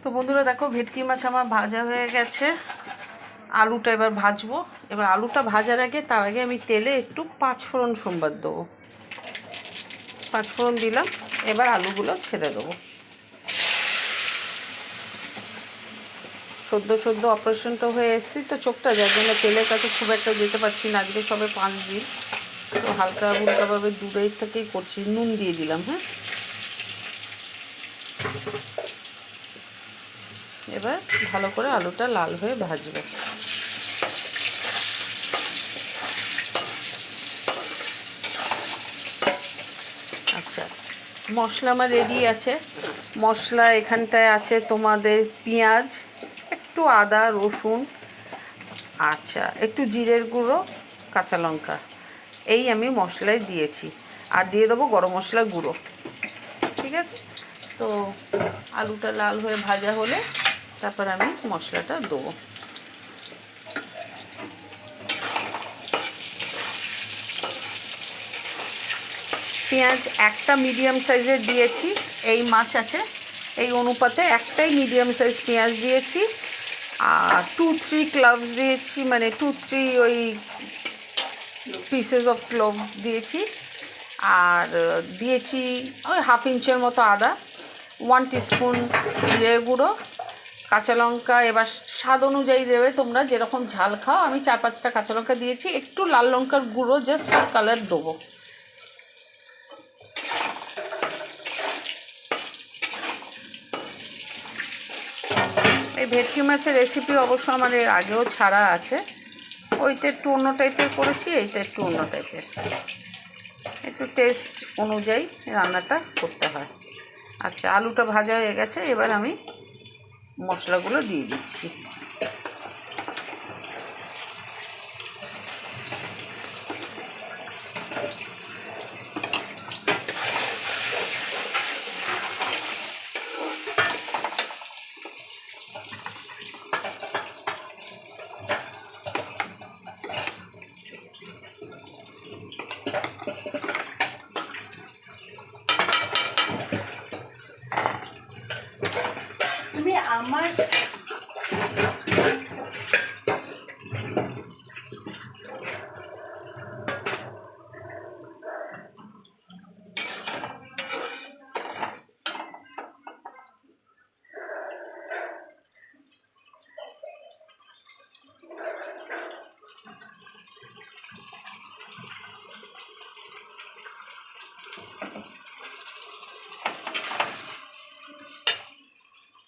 তো বন্ধুরা দেখো ভেটকি মাছ আমার ভাজা হয়ে গেছে। আলুটা এবার ভাজবো। এবার আলুটা ভাজার আগে তার আগে আমি তেলে একটু পাঁচফোড়ন সম্বাদ দেবো। পাঁচফোড়ন দিলাম, এবার আলুগুলো ছেড়ে দেবো। সদ্য অপারেশনটা হয়ে এসেছি তো চোখটা, যার জন্য তেলের কাছে খুব একটা যেতে পারছি না। আজকে সবে 5 দিন, তো হালকা হালকাভাবে দূরে থেকেই করছি। নুন দিয়ে দিলাম। হ্যাঁ, এবার ভালো করে আলুটা লাল হয়ে ভাজবে। আচ্ছা, মশলা আমার রেডি আছে। মশলা এখানটায় আছে তোমাদের পেঁয়াজ, একটু আদা রসুন, আচ্ছা একটু জিরের গুঁড়ো, কাঁচা লঙ্কা, এই আমি মশলায় দিয়েছি। আর দিয়ে দেবো গরম মশলা গুঁড়ো। ঠিক আছে, তো আলুটা লাল হয়ে ভাজা হলে তারপর আমি মশলাটা দেবো। পেঁয়াজ একটা মিডিয়াম সাইজের দিয়েছি, এই মাছ আছে এই অনুপাতে একটাই মিডিয়াম সাইজ পেঁয়াজ দিয়েছি। আর 2-3 ক্লভস দিয়েছি, মানে 2-3 ওই পিসেস অফ ক্লোভস দিয়েছি। আর দিয়েছি ওই 1/2 ইঞ্চের মতো আদা, 1 টিস্পুন জিরে গুঁড়ো, কাঁচা লঙ্কা এবার স্বাদ অনুযায়ী দেবে, তোমরা যেরকম ঝাল খাও। আমি 4-5টা কাঁচা লঙ্কা দিয়েছি, একটু লাল লঙ্কার গুঁড়ো জাস্ট ফর কালার দেবো। এই ভেটকি মাছের রেসিপি অবশ্য আমার এর আগেও ছাড়া আছে। ওইটা একটু অন্য টাইপের করেছি, এইটা একটু অন্য টাইপের, একটু টেস্ট অনুযায়ী রান্নাটা করতে হয়। আচ্ছা, আলুটা ভাজা হয়ে গেছে, এবার আমি মশলাগুলো দিয়ে দিচ্ছি। তুমি আমার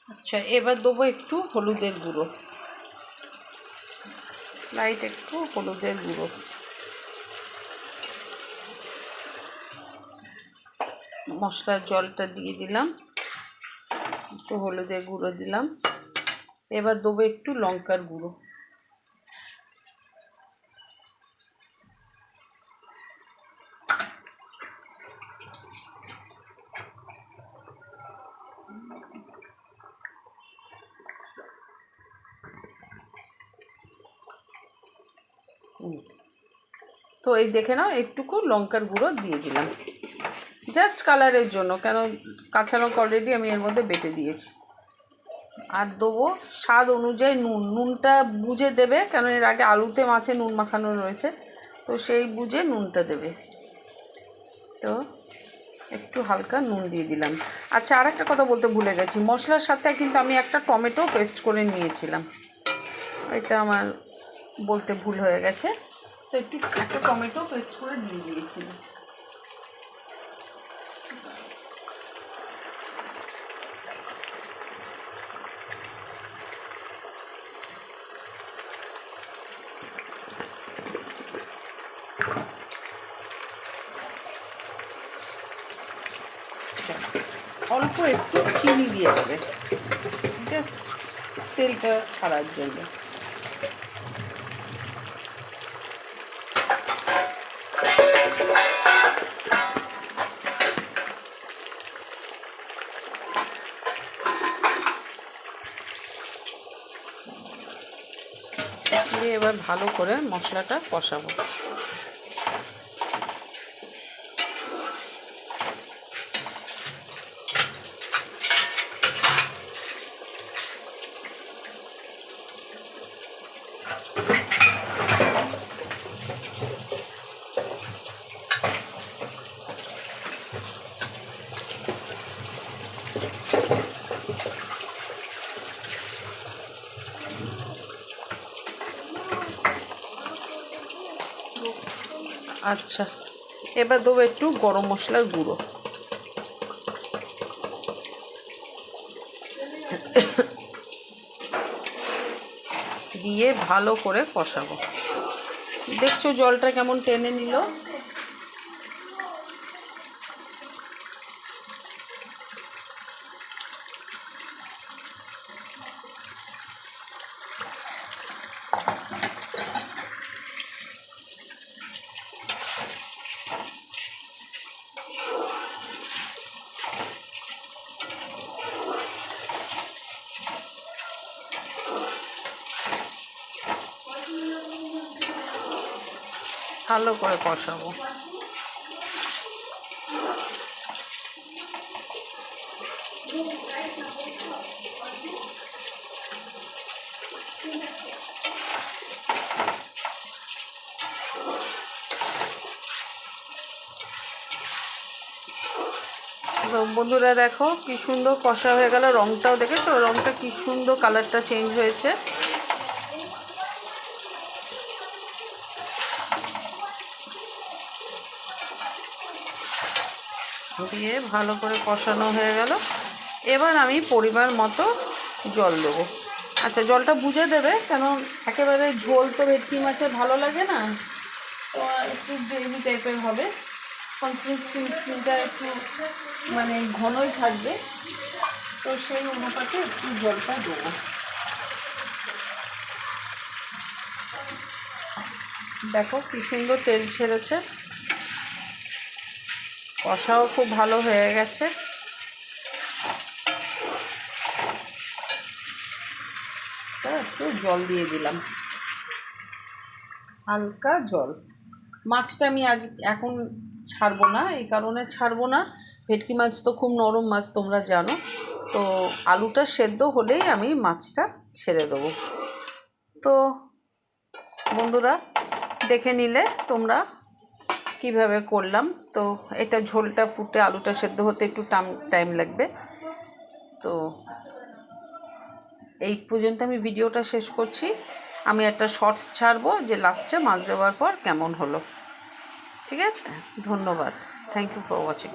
আচ্ছা, এবার দেবো একটু হলুদের গুঁড়ো, লাইট একটু হলুদের গুঁড়ো। মশলার জলটা দিয়ে দিলাম, একটু হলুদের গুঁড়ো দিলাম। এবার দেবো একটু লঙ্কার গুঁড়ো। তো এই দেখে নাও, একটুকু লঙ্কার গুঁড়ো দিয়ে দিলাম জাস্ট কালারের জন্য, কেন কাঁচা লঙ্কা অলরেডি আমি এর মধ্যে বেটে দিয়েছি। আর দেবো স্বাদ অনুযায়ী নুন। নুনটা বুঝে দেবে, কেন এর আগে আলুতে মাছে নুন মাখানো রয়েছে, তো সেই বুঝে নুনটা দেবে। তো একটু হালকা নুন দিয়ে দিলাম। আচ্ছা, আর একটা কথা বলতে ভুলে গেছি, মশলার সাথে কিন্তু আমি একটা টমেটো পেস্ট করে নিয়েছিলাম, এটা আমার বলতে ভুল হয়ে গেছে। তো একটা টমেটো পেস্ট করে দিয়ে দিয়েছিলাম। অল্প একটু চিনি দিয়ে দেবে, জাস্ট তেলটা ছাড়ার জন্য। দিয়ে এবার ভালো করে মশলাটা কষাবো। আচ্ছা, এবার দেবো একটু গরম মশলার গুঁড়ো। দিয়ে ভালো করে কষাবো। দেখছো জলটা কেমন টেনে নিল। ভালো করে কষাবো। তো বন্ধুরা দেখো কি সুন্দর কষা হয়ে গেল, রঙটাও দেখেছো, রঙটা কি সুন্দর কালারটা চেঞ্জ হয়েছে। দিয়ে ভালো করে কষানো হয়ে গেল। এবার আমি পরিমাণ মতো জল দেবো। আচ্ছা, জলটা বুঝে দেবে, কেন একেবারে ঝোল তো ভেটকি মাছের ভালো লাগে না, তো একটু গ্রেভি টাইপের হবে, কনসিস্টেন্সিটা একটু মানে ঘনই থাকবে, তো সেই অনুপাতে একটু জলটা দেবো। দেখো কি সুন্দর তেল ছেড়েছে, কষাও খুব ভালো হয়ে গেছে। একটু জল দিয়ে দিলাম, হালকা জল। মাছটা আমি এখন ছাড়বো না, এই কারণে ছাড়বো না, ভেটকি মাছ তো খুব নরম মাছ তোমরা জানো, তো আলুটা সেদ্ধ হলেই আমি মাছটা ছেড়ে দেবো। তো বন্ধুরা দেখে নিলে তোমরা কিভাবে করলাম। তো এটা ঝোলটা ফুটে আলুটা সেদ্ধ হতে একটু টাইম লাগবে। তো এই পর্যন্ত আমি ভিডিওটা শেষ করছি। আমি একটা শর্টস ছাড়বো যে লাস্টে মাছ দেওয়ার পর কেমন হলো। ঠিক আছে, ধন্যবাদ, থ্যাংক ইউ ফর ওয়াচিং।